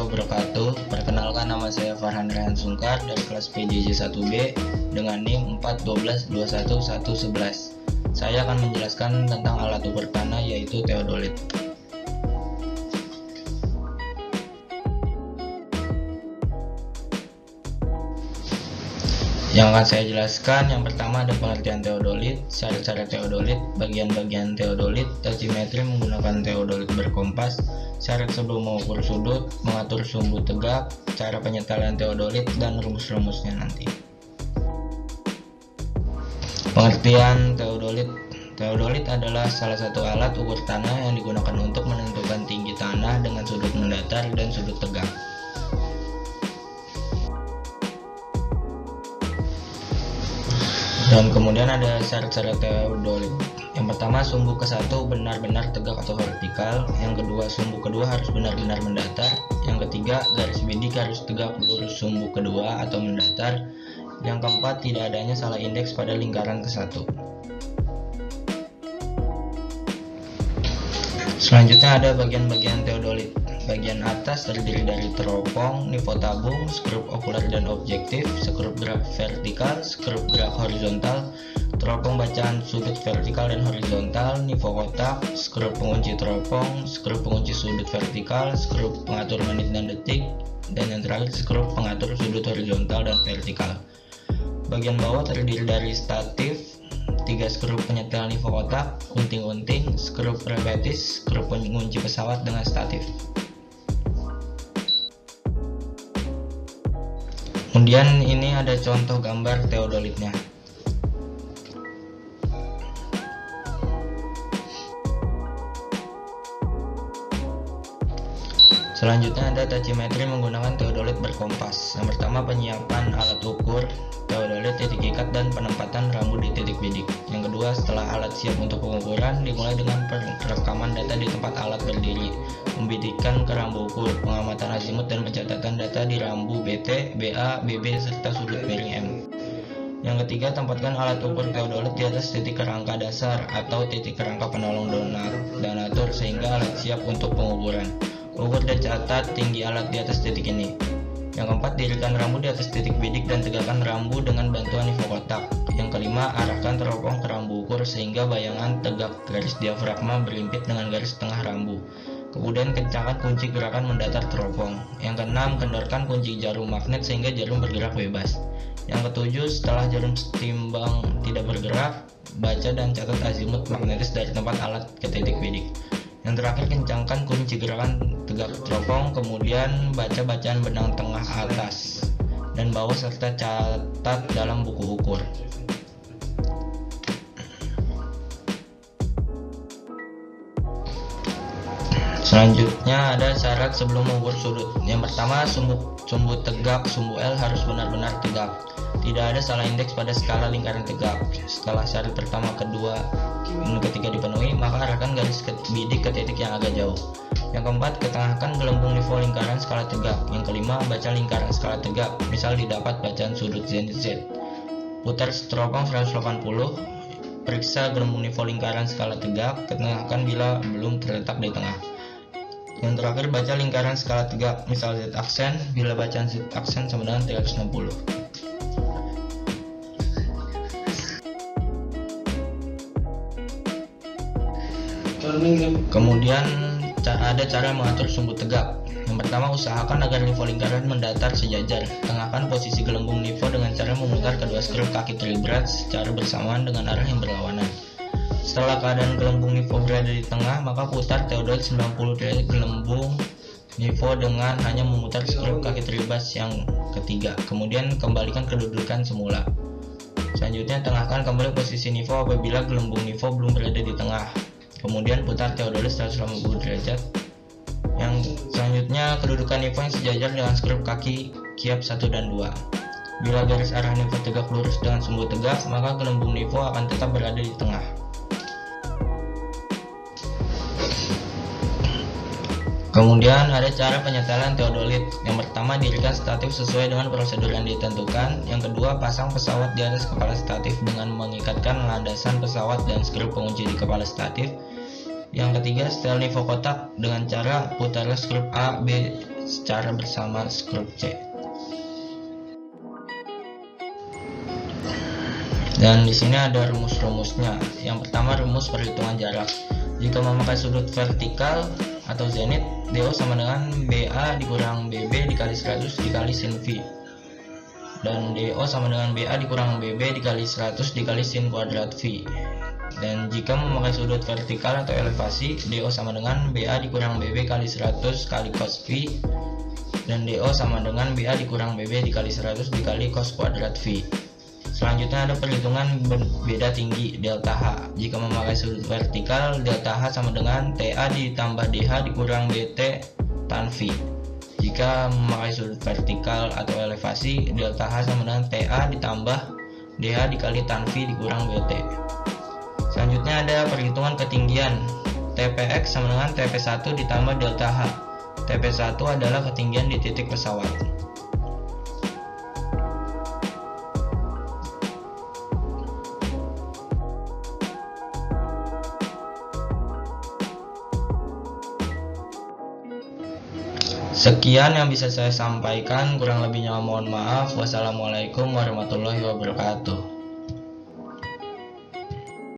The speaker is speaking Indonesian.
wabarakatuh. Perkenalkan, nama saya Farhan Rehan Sungkar dari kelas PJJ 1B dengan NIM 4122111. Saya akan menjelaskan tentang alat ukur tanah yaitu teodolit. Yang akan saya jelaskan, yang pertama ada pengertian teodolit, syarat-syarat teodolit, bagian-bagian teodolit, tachymetry menggunakan teodolit berkompas, syarat sebelum mengukur sudut, mengatur sumbu tegak, cara penyetelan teodolit, dan rumus-rumusnya nanti. Pengertian teodolit. Teodolit adalah salah satu alat ukur tanah yang digunakan untuk menentukan tinggi tanah dengan sudut mendatar dan sudut tegak. Dan kemudian ada syarat-syarat teodolit. Yang pertama, sumbu ke-1 benar-benar tegak atau vertikal. Yang kedua, sumbu kedua harus benar-benar mendatar. Yang ketiga, garis bidik harus tegak lurus sumbu kedua atau mendatar. Yang keempat, tidak adanya salah indeks pada lingkaran ke-1. Selanjutnya ada bagian-bagian teodolit. Bagian atas terdiri dari teropong, nivoo tabung, skrup okuler dan objektif, skrup gerak vertikal, skrup gerak horizontal, teropong bacaan sudut vertikal dan horizontal, nivoo kotak, skrup pengunci teropong, skrup pengunci sudut vertikal, skrup pengatur menit dan detik, dan yang terakhir skrup pengatur sudut horizontal dan vertikal. Bagian bawah terdiri dari statif, 3 skrup penyetel nivoo kotak, unting-unting, skrup repetis, skrup pengunci pesawat dengan statif. Kemudian ini ada contoh gambar teodolitnya. Selanjutnya ada tachymetry menggunakan teodolit berkompas. Yang pertama, penyiapan alat ukur teodolit, titik ikat, dan penempatan rambu di titik bidik. Yang kedua, setelah alat siap untuk pengukuran, dimulai dengan perekaman data di tempat alat berdiri, membidikkan ke rambu ukur, pengamatan azimut dan pencatatan data di rambu BT, BA, BB, serta sudut miring M. Yang ketiga, tempatkan alat ukur teodolit di atas titik kerangka dasar atau titik kerangka penolong donatur sehingga alat siap untuk pengukuran. Ukur dan catat tinggi alat di atas titik ini. Yang keempat, dirikan rambu di atas titik bidik dan tegakkan rambu dengan bantuan nivoo kotak. Yang kelima, arahkan teropong ke rambu ukur sehingga bayangan tegak garis diafragma berlimpit dengan garis tengah rambu. Kemudian kencangkan kunci gerakan mendatar teropong. Yang keenam, kendorkan kunci jarum magnet sehingga jarum bergerak bebas. Yang ketujuh, setelah jarum timbang tidak bergerak, baca dan catat azimut magnetis dari tempat alat ke titik bidik. Yang terakhir, kencangkan kunci gerakan tegak teropong, kemudian baca bacaan benang tengah atas dan bawah serta catat dalam buku ukur. Selanjutnya ada syarat sebelum mengukur sudut. Yang pertama, sumbu tegak, sumbu L harus benar-benar tegak. Tidak ada salah indeks pada skala lingkaran tegak. Setelah syarat pertama, kedua, dan ketiga dipenuhi, maka arahkan garis bidik ke titik yang agak jauh. Yang keempat, ketengahkan gelembung nivoo lingkaran skala tegak. Yang kelima, baca lingkaran skala tegak, misal didapat bacaan sudut zenit Z. Putar teropong 180, periksa gelembung nivoo lingkaran skala tegak, ketengahkan bila belum terletak di tengah. Yang terakhir, baca lingkaran skala tegak, misal Z aksen, bila bacaan Z aksen sama dengan 360. Kemudian ada cara mengatur sumbu tegak. Yang pertama, usahakan agar nivoo lingkaran mendatar sejajar. Tengahkan posisi gelembung nivoo dengan cara memutar kedua skrup kaki tribrat secara bersamaan dengan arah yang berlawanan. Setelah keadaan gelembung nivoo berada di tengah, maka putar teodolit 90 derajat gelembung nivoo dengan hanya memutar skrup kaki tribrat yang ketiga. Kemudian kembalikan kedudukan semula. Selanjutnya, tengahkan kembali posisi nivoo apabila gelembung nivoo belum berada di tengah. Kemudian putar teodolit 180 derajat. Yang selanjutnya, kedudukan nivoo yang sejajar dengan skrup kaki kiap 1 dan 2. Bila garis arah nivoo tegak lurus dengan sumbu tegak, maka gelembung nivoo akan tetap berada di tengah. Kemudian ada cara penyetelan teodolit. Yang pertama, dirikan statif sesuai dengan prosedur yang ditentukan. Yang kedua, pasang pesawat di atas kepala statif dengan mengikatkan landasan pesawat dan skrup pengunci di kepala statif. Yang ketiga, setel nivoo kotak dengan cara putar skrup A, B, secara bersama skrup C. Dan di sini ada rumus-rumusnya. Yang pertama, rumus perhitungan jarak. Jika memakai sudut vertikal atau zenit, DO sama dengan BA dikurang BB dikali 100 dikali sin V. Dan DO sama dengan BA dikurang BB dikali 100 dikali sin kuadrat V. Dan jika memakai sudut vertikal atau elevasi, DO sama dengan BA dikurang BB kali 100 kali cos V. Dan DO sama dengan BA dikurang BB dikali 100 dikali cos kuadrat V. Selanjutnya ada perhitungan beda tinggi delta H. Jika memakai sudut vertikal, delta H sama dengan TA ditambah DH dikurang BT tan V. Jika memakai sudut vertikal atau elevasi, delta H sama dengan TA ditambah DH dikali tan V dikurang BT. Selanjutnya ada perhitungan ketinggian. TPX sama dengan TP1 ditambah delta H. TP1 adalah ketinggian di titik pesawat. Sekian yang bisa saya sampaikan, kurang lebihnya mohon maaf. Wassalamualaikum warahmatullahi wabarakatuh.